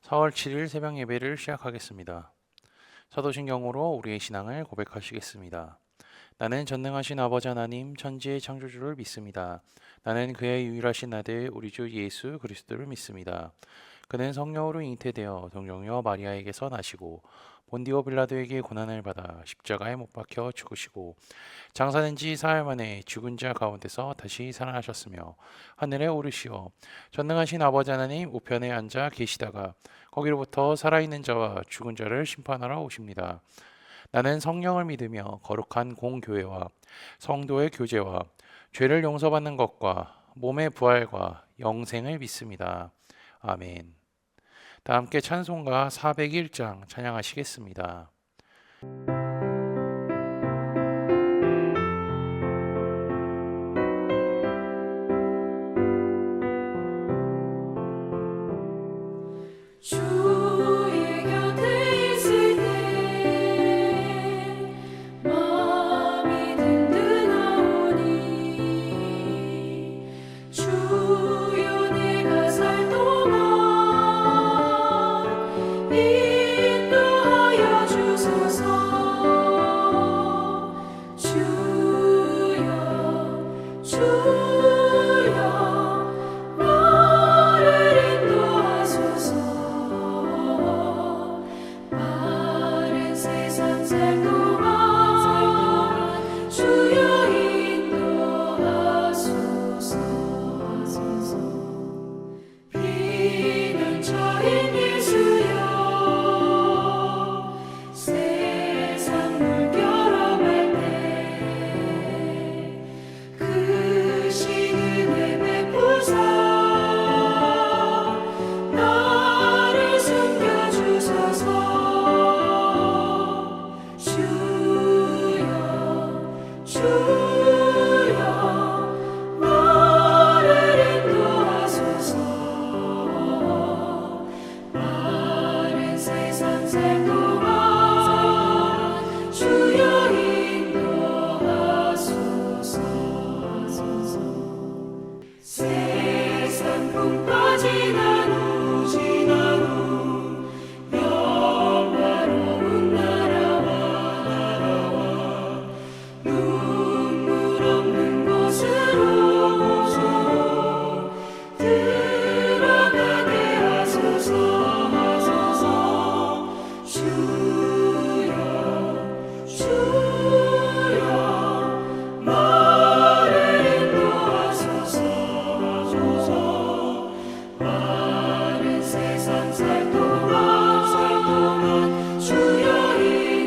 4월 7일 새벽 예배를 시작하겠습니다. 사도신경으로 우리의 신앙을 고백하시겠습니다. 나는 전능하신 아버지 하나님 천지의 창조주를 믿습니다. 나는 그의 유일하신 아들 우리 주 예수 그리스도를 믿습니다. 그는 성령으로 잉태되어 동정녀 마리아에게서 나시고 본디오 빌라도에게 고난을 받아 십자가에 못 박혀 죽으시고 장사된 지 사흘 만에 죽은 자 가운데서 다시 살아나셨으며 하늘에 오르시어 전능하신 아버지 하나님 우편에 앉아 계시다가 거기로부터 살아있는 자와 죽은 자를 심판하러 오십니다. 나는 성령을 믿으며 거룩한 공교회와 성도의 교제와 죄를 용서받는 것과 몸의 부활과 영생을 믿습니다. 아멘. 다 함께 찬송가 401장 찬양하시겠습니다. 주의 곁에 있을 때 마음이 든든하오니 주여 내가 살 동안 인도하여 주소서. 주여 나를 인도하소서. 바른 세상 살 동안 주여 인도하소서. 비난처인 예수여 세상 물결어갈 때 크신 은혜 베푸사 나를 숨겨주소서. 주여 나를 인도하소서. 바른 세상 살 동안 주여 인도하소서. 세상 풍파 지난 후 영화로운 나라와 눈물 없는 곳으로 들어가게 하소서. 주여 나를 인도하소서. 바른 세상 살 동안 주여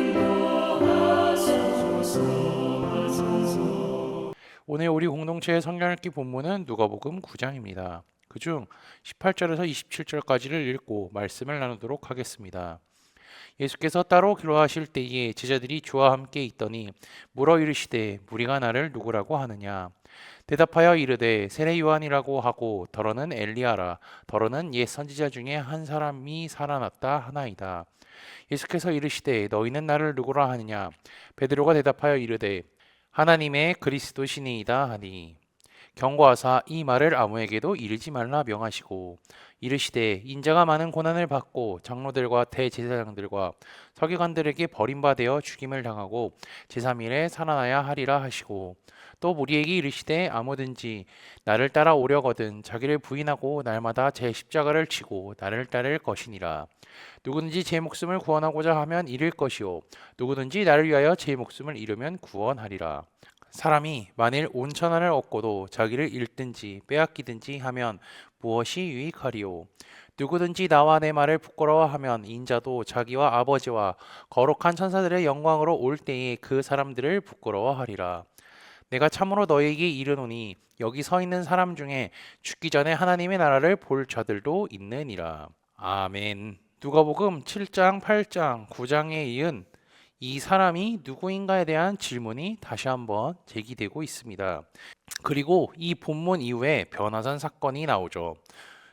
인도하소서. 오늘 우리 공동체의 성경 읽기 본문은 누가복음 9장입니다. 그중 18절에서 27절까지를 읽고 말씀을 나누도록 하겠습니다. 예수께서 따로 기도하실 때에 제자들이 주와 함께 있더니 물어 이르시되 무리가 나를 누구라고 하느냐. 대답하여 이르되 세례 요한이라고 하고 더러는 엘리야라 더러는 옛 선지자 중에 한 사람이 살아났다 하나이다. 예수께서 이르시되 너희는 나를 누구라 하느냐. 베드로가 대답하여 이르되 하나님의 그리스도시니이다 하니 경고하사 이 말을 아무에게도 이르지 말라 명하시고 이르시되 인자가 많은 고난을 받고 장로들과 대제사장들과 서기관들에게 버림받아 죽임을 당하고 제3일에 살아나야 하리라 하시고 또 무리에게 이르시되 아무든지 나를 따라 오려거든 자기를 부인하고 날마다 제 십자가를 치고 나를 따를 것이니라. 누구든지 제 목숨을 구원하고자 하면 잃을 것이요 누구든지 나를 위하여 제 목숨을 잃으면 구원하리라. 사람이 만일 온 천하를 얻고도 자기를 잃든지 빼앗기든지 하면 무엇이 유익하리요. 누구든지 나와 내 말을 부끄러워하면 인자도 자기와 아버지와 거룩한 천사들의 영광으로 올 때에 그 사람들을 부끄러워하리라. 내가 참으로 너희에게 이르노니 여기 서 있는 사람 중에 죽기 전에 하나님의 나라를 볼 자들도 있느니라. 아멘. 누가복음 7장, 8장, 9장에 이은 이 사람이 누구인가에 대한 질문이 다시 한번 제기되고 있습니다. 그리고 이 본문 이후에 변화산 사건이 나오죠.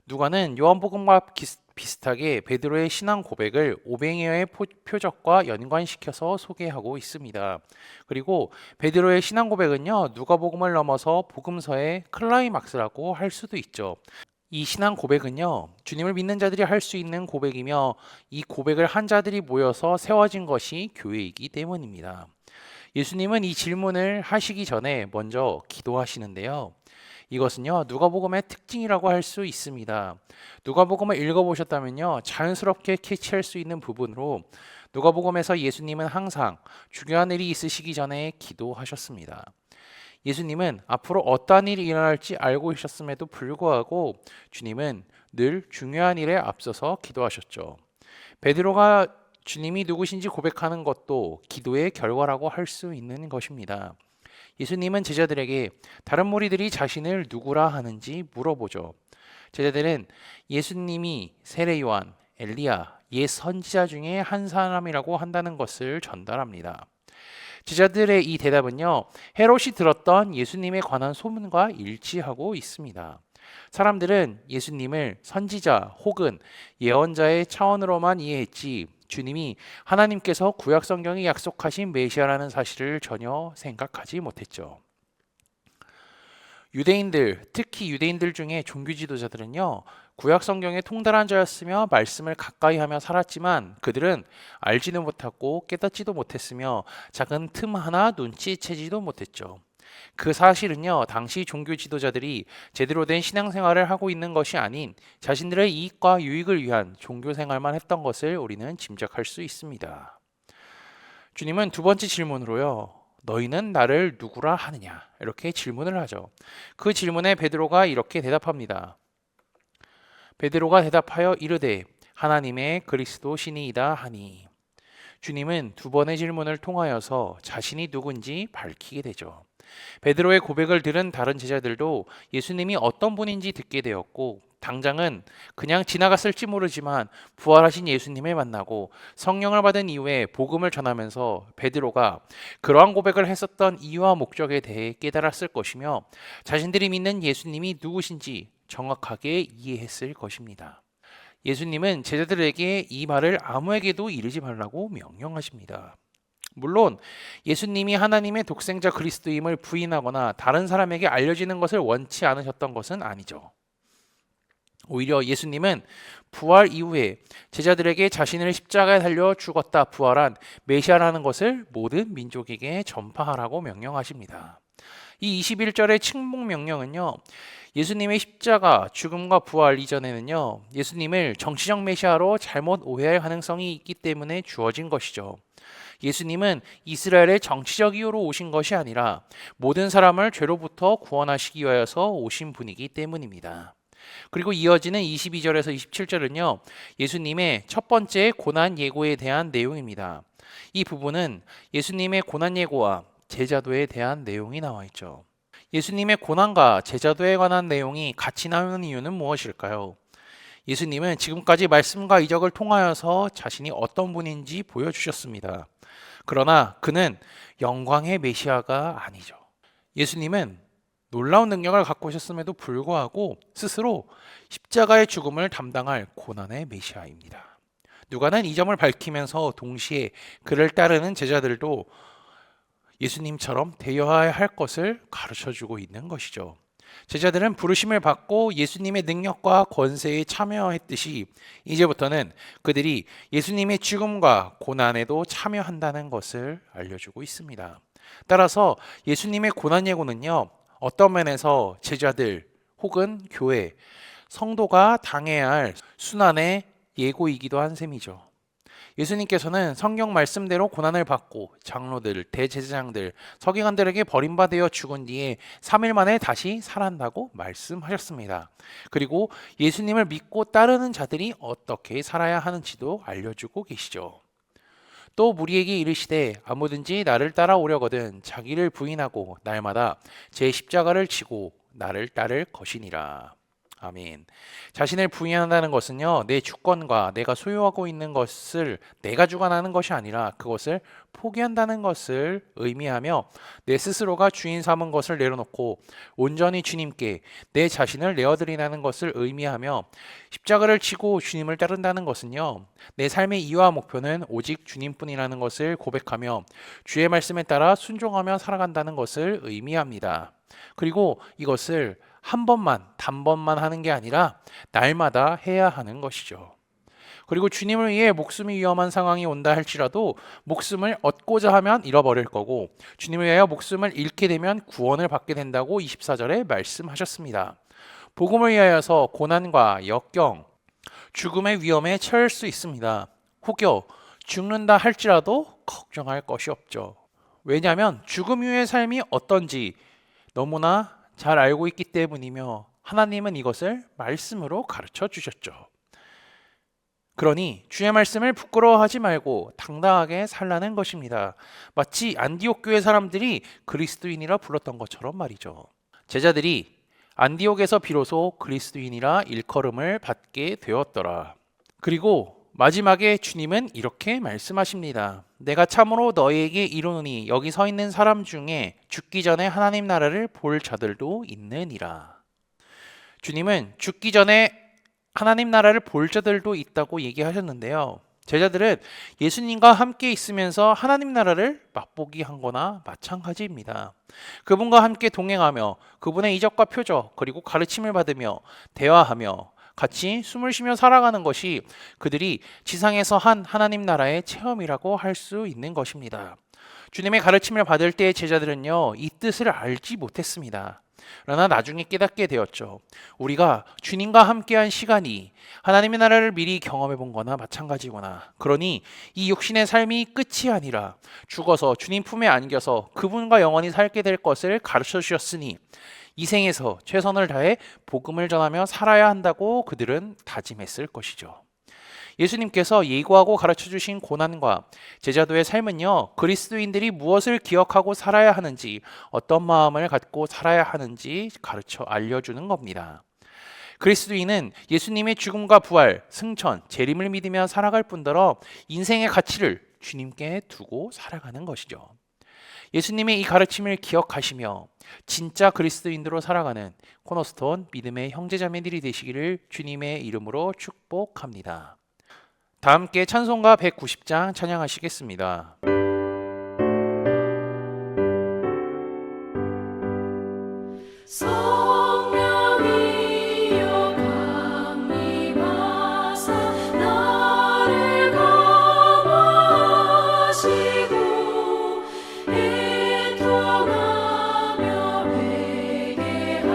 누가는 요한복음과 비슷하게 베드로의 신앙 고백을 오병이어의 표적과 연관시켜서 소개하고 있습니다. 그리고 베드로의 신앙 고백은요, 누가복음을 넘어서 복음서의 클라이막스라고 할 수도 있죠. 이 신앙 고백은요, 주님을 믿는 자들이 할 수 있는 고백이며 이 고백을 한 자들이 모여서 세워진 것이 교회이기 때문입니다. 예수님은 이 질문을 하시기 전에 먼저 기도하시는데요. 이것은요, 누가복음의 특징이라고 할 수 있습니다. 누가복음을 읽어보셨다면요, 자연스럽게 캐치할 수 있는 부분으로 누가복음에서 예수님은 항상 중요한 일이 있으시기 전에 기도하셨습니다. 예수님은 앞으로 어떠한 일이 일어날지 알고 계셨음에도 불구하고 주님은 늘 중요한 일에 앞서서 기도하셨죠. 베드로가 주님이 누구신지 고백하는 것도 기도의 결과라고 할 수 있는 것입니다. 예수님은 제자들에게 다른 무리들이 자신을 누구라 하는지 물어보죠. 제자들은 예수님이 세례 요한, 엘리야, 옛 선지자 중에 한 사람이라고 한다는 것을 전달합니다. 제자들의 이 대답은요, 헤롯이 들었던 예수님에 관한 소문과 일치하고 있습니다. 사람들은 예수님을 선지자 혹은 예언자의 차원으로만 이해했지 주님이 하나님께서 구약 성경에 약속하신 메시아라는 사실을 전혀 생각하지 못했죠. 유대인들, 특히 유대인들 중에 종교 지도자들은요, 구약 성경에 통달한 자였으며 말씀을 가까이 하며 살았지만 그들은 알지도 못하고 깨닫지도 못했으며 작은 틈 하나 눈치채지도 못했죠. 그 사실은요, 당시 종교 지도자들이 제대로 된 신앙생활을 하고 있는 것이 아닌 자신들의 이익과 유익을 위한 종교 생활만 했던 것을 우리는 짐작할 수 있습니다. 주님은 두 번째 질문으로요, 너희는 나를 누구라 하느냐? 이렇게 질문을 하죠. 그 질문에 베드로가 이렇게 대답합니다. 베드로가 대답하여 이르되 하나님의 그리스도 신이이다 하니. 주님은 두 번의 질문을 통하여서 자신이 누군지 밝히게 되죠. 베드로의 고백을 들은 다른 제자들도 예수님이 어떤 분인지 듣게 되었고 당장은 그냥 지나갔을지 모르지만 부활하신 예수님을 만나고 성령을 받은 이후에 복음을 전하면서 베드로가 그러한 고백을 했었던 이유와 목적에 대해 깨달았을 것이며 자신들이 믿는 예수님이 누구신지 정확하게 이해했을 것입니다. 예수님은 제자들에게 이 말을 아무에게도 이르지 말라고 명령하십니다. 물론 예수님이 하나님의 독생자 그리스도임을 부인하거나 다른 사람에게 알려지는 것을 원치 않으셨던 것은 아니죠. 오히려 예수님은 부활 이후에 제자들에게 자신을 십자가에 달려 죽었다 부활한 메시아라는 것을 모든 민족에게 전파하라고 명령하십니다. 이 21절의 칭복 명령은요, 예수님의 십자가, 죽음과 부활 이전에는요, 예수님을 정치적 메시아로 잘못 오해할 가능성이 있기 때문에 주어진 것이죠. 예수님은 이스라엘의 정치적 이유로 오신 것이 아니라 모든 사람을 죄로부터 구원하시기 위하여서 오신 분이기 때문입니다. 그리고 이어지는 22절에서 27절은요, 예수님의 첫 번째 고난 예고에 대한 내용입니다. 이 부분은 예수님의 고난 예고와 제자도에 대한 내용이 나와 있죠. 예수님의 고난과 제자도에 관한 내용이 같이 나오는 이유는 무엇일까요? 예수님은 지금까지 말씀과 이적을 통하여서 자신이 어떤 분인지 보여주셨습니다. 그러나 그는 영광의 메시아가 아니죠. 예수님은 놀라운 능력을 갖고 오셨음에도 불구하고 스스로 십자가의 죽음을 담당할 고난의 메시아입니다. 누가는 이 점을 밝히면서 동시에 그를 따르는 제자들도 예수님처럼 되어야 할 것을 가르쳐주고 있는 것이죠. 제자들은 부르심을 받고 예수님의 능력과 권세에 참여했듯이 이제부터는 그들이 예수님의 죽음과 고난에도 참여한다는 것을 알려주고 있습니다. 따라서 예수님의 고난 예고는요, 어떤 면에서 제자들 혹은 교회, 성도가 당해야 할 순환의 예고이기도 한 셈이죠. 예수님께서는 성경 말씀대로 고난을 받고 장로들, 대제사장들, 서기관들에게 버림받아 죽은 뒤에 3일 만에 다시 살아난다고 말씀하셨습니다. 그리고 예수님을 믿고 따르는 자들이 어떻게 살아야 하는지도 알려주고 계시죠. 또 무리에게 이르시되 아무든지 나를 따라오려거든 자기를 부인하고 날마다 제 십자가를 지고 나를 따를 것이니라. 아멘. 자신을 부인한다는 것은요, 내 주권과 내가 소유하고 있는 것을 내가 주관하는 것이 아니라 그것을 포기한다는 것을 의미하며 내 스스로가 주인 삼은 것을 내려놓고 온전히 주님께 내 자신을 내어드리라는 것을 의미하며 십자가를 지고 주님을 따른다는 것은요, 내 삶의 이유와 목표는 오직 주님뿐이라는 것을 고백하며 주의 말씀에 따라 순종하며 살아간다는 것을 의미합니다. 그리고 이것을 한 번만, 단번만 하는 게 아니라 날마다 해야 하는 것이죠. 그리고 주님을 위해 목숨이 위험한 상황이 온다 할지라도 목숨을 얻고자 하면 잃어버릴 거고 주님을 위하여 목숨을 잃게 되면 구원을 받게 된다고 24절에 말씀하셨습니다. 복음을 위하여서 고난과 역경, 죽음의 위험에 처할 수 있습니다. 혹여 죽는다 할지라도 걱정할 것이 없죠. 왜냐하면 죽음 이후의 삶이 어떤지 너무나 잘 알고 있기 때문이며 하나님은 이것을 말씀으로 가르쳐 주셨죠. 그러니 주의 말씀을 부끄러워하지 말고 당당하게 살라는 것입니다. 마치 안디옥 교회 사람들이 그리스도인이라 불렀던 것처럼 말이죠. 제자들이 안디옥에서 비로소 그리스도인이라 일컬음을 받게 되었더라. 그리고 마지막에 주님은 이렇게 말씀하십니다. 내가 참으로 너희에게 이르노니 여기 서 있는 사람 중에 죽기 전에 하나님 나라를 볼 자들도 있느니라. 주님은 죽기 전에 하나님 나라를 볼 자들도 있다고 얘기하셨는데요. 제자들은 예수님과 함께 있으면서 하나님 나라를 맛보기 한 거나 마찬가지입니다. 그분과 함께 동행하며 그분의 이적과 표적 그리고 가르침을 받으며 대화하며 같이 숨을 쉬며 살아가는 것이 그들이 지상에서 한 하나님 나라의 체험이라고 할 수 있는 것입니다. 주님의 가르침을 받을 때의 제자들은요, 이 뜻을 알지 못했습니다. 그러나 나중에 깨닫게 되었죠. 우리가 주님과 함께한 시간이 하나님의 나라를 미리 경험해 본 거나 마찬가지구나. 그러니 이 육신의 삶이 끝이 아니라 죽어서 주님 품에 안겨서 그분과 영원히 살게 될 것을 가르쳐 주셨으니 이 생에서 최선을 다해 복음을 전하며 살아야 한다고 그들은 다짐했을 것이죠. 예수님께서 예고하고 가르쳐 주신 고난과 제자도의 삶은요, 그리스도인들이 무엇을 기억하고 살아야 하는지, 어떤 마음을 갖고 살아야 하는지 가르쳐 알려주는 겁니다. 그리스도인은 예수님의 죽음과 부활, 승천, 재림을 믿으며 살아갈 뿐더러 인생의 가치를 주님께 두고 살아가는 것이죠. 예수님의 이 가르침을 기억하시며 진짜 그리스도인으로 살아가는 코너스톤 믿음의 형제자매들이 되시기를 주님의 이름으로 축복합니다. 다 함께 찬송가 190장 찬양하시겠습니다. 성령이여 강림하사 나를 감화하시고 애통하며 회개한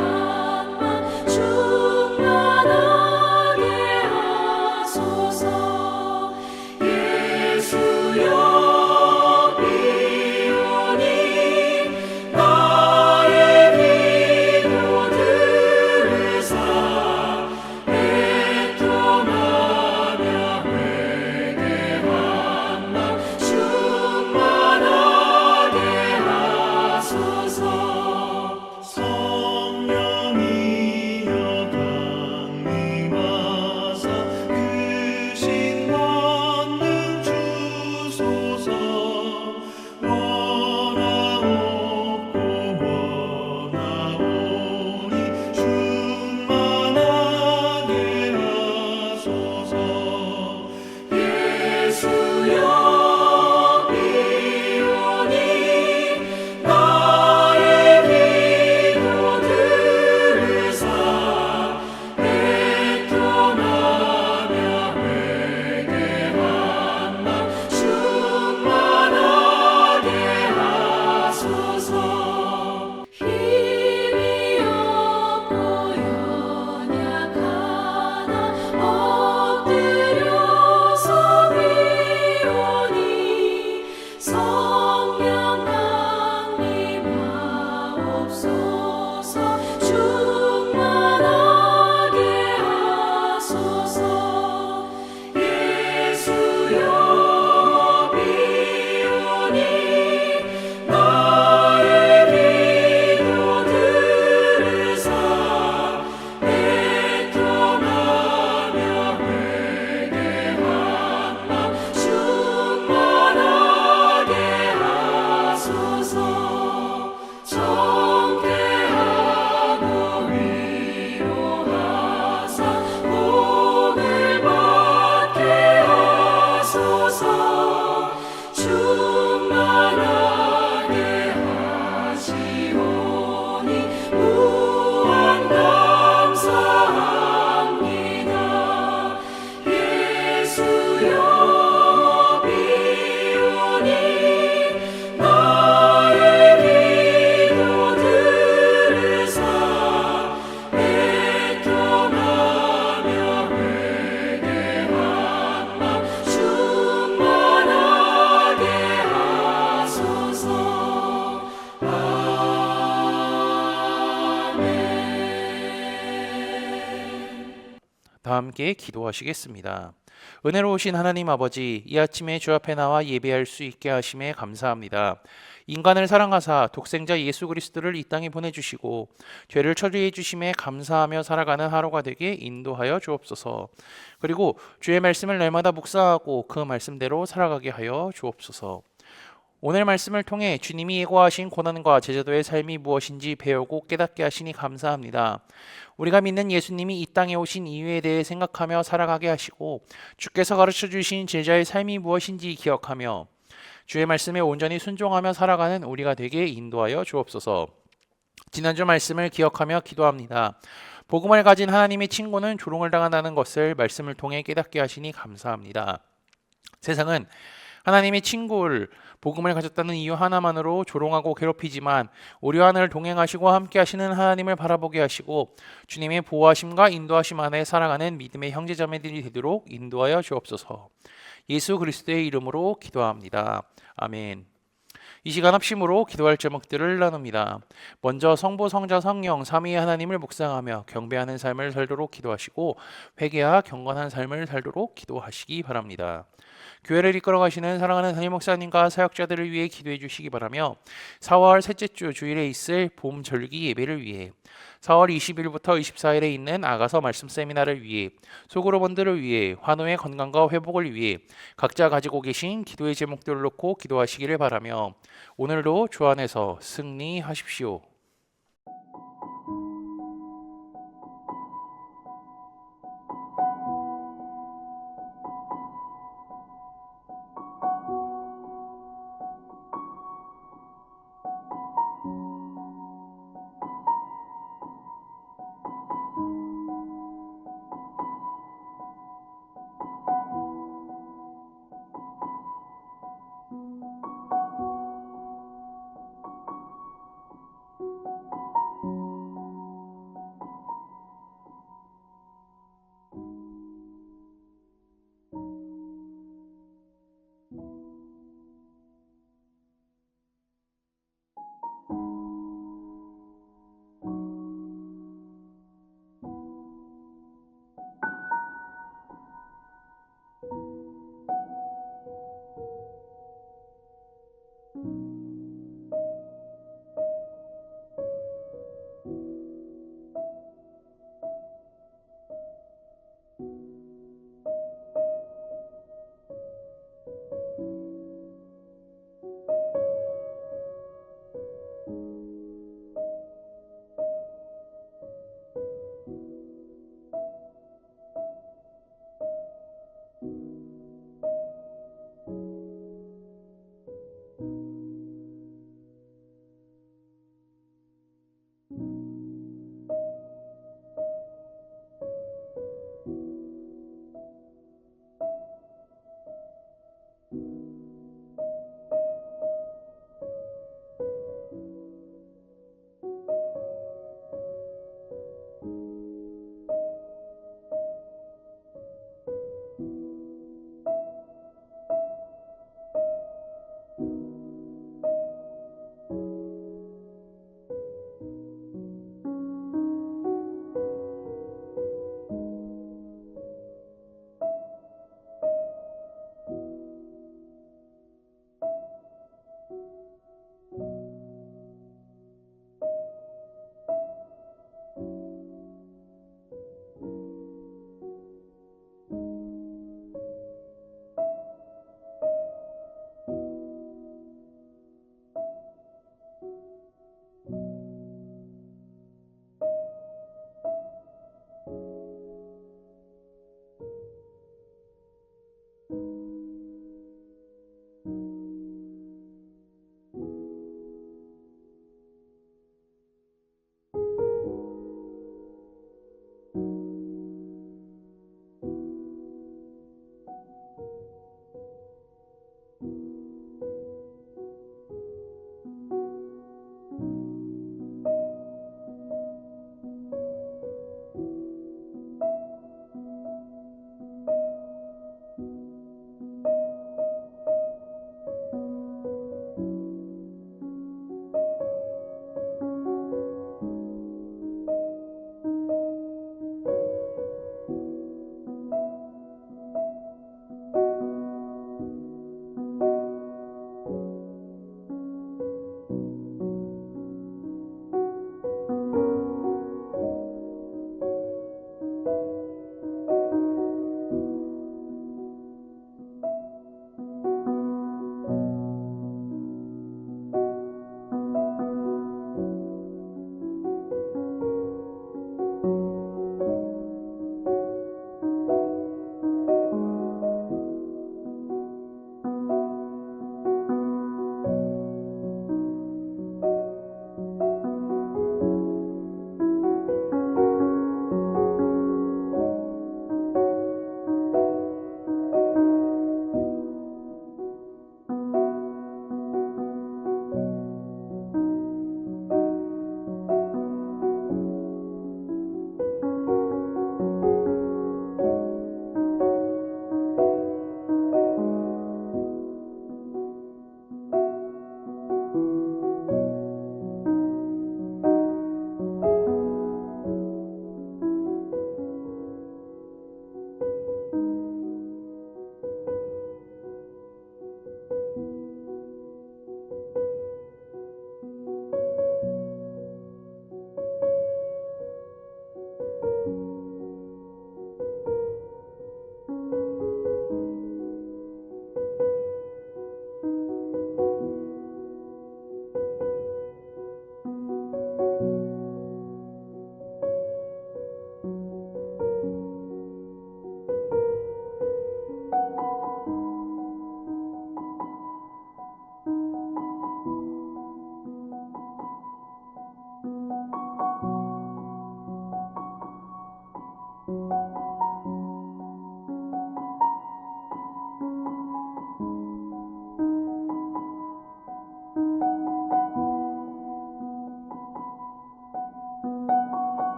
마 충만하게 하소서. 예수여 함께 기도하시겠습니다. 은혜로우신 하나님 아버지, 이 아침에 주 앞에 나와 예배할 수 있게 하심에 감사합니다. 인간을 사랑하사 독생자 예수 그리스도를 이 땅에 보내주시고 죄를 처리해 주심에 감사하며 살아가는 하루가 되게 인도하여 주옵소서. 그리고 주의 말씀을 날마다 묵상하고 그 말씀대로 살아가게 하여 주옵소서. 오늘 말씀을 통해 주님이 예고하신 고난과 제자도의 삶이 무엇인지 배우고 깨닫게 하시니 감사합니다. 우리가 믿는 예수님이 이 땅에 오신 이유에 대해 생각하며 살아가게 하시고 주께서 가르쳐 주신 제자의 삶이 무엇인지 기억하며 주의 말씀에 온전히 순종하며 살아가는 우리가 되게 인도하여 주옵소서. 지난주 말씀을 기억하며 기도합니다. 복음을 가진 하나님의 친구는 조롱을 당한다는 것을 말씀을 통해 깨닫게 하시니 감사합니다. 세상은 하나님의 친구를 복음을 가졌다는 이유 하나만으로 조롱하고 괴롭히지만 우리와 늘 동행하시고 함께 하시는 하나님을 바라보게 하시고 주님의 보호하심과 인도하심 안에 살아가는 믿음의 형제자매들이 되도록 인도하여 주옵소서. 예수 그리스도의 이름으로 기도합니다. 아멘. 이 시간 합심으로 기도할 제목들을 나눕니다. 먼저 성부, 성자, 성령 삼위의 하나님을 묵상하며 경배하는 삶을 살도록 기도하시고 회개와 경건한 삶을 살도록 기도하시기 바랍니다. 교회를 이끌어 가시는 사랑하는 담임 목사님과 사역자들을 위해 기도해 주시기 바라며 4월 셋째 주 주일에 있을 봄 절기 예배를 위해 4월 20일부터 24일에 있는 아가서 말씀 세미나를 위해 소그룹원들을 위해 환우의 건강과 회복을 위해 각자 가지고 계신 기도의 제목들을 놓고 기도하시기를 바라며 오늘도 주 안에서 승리하십시오.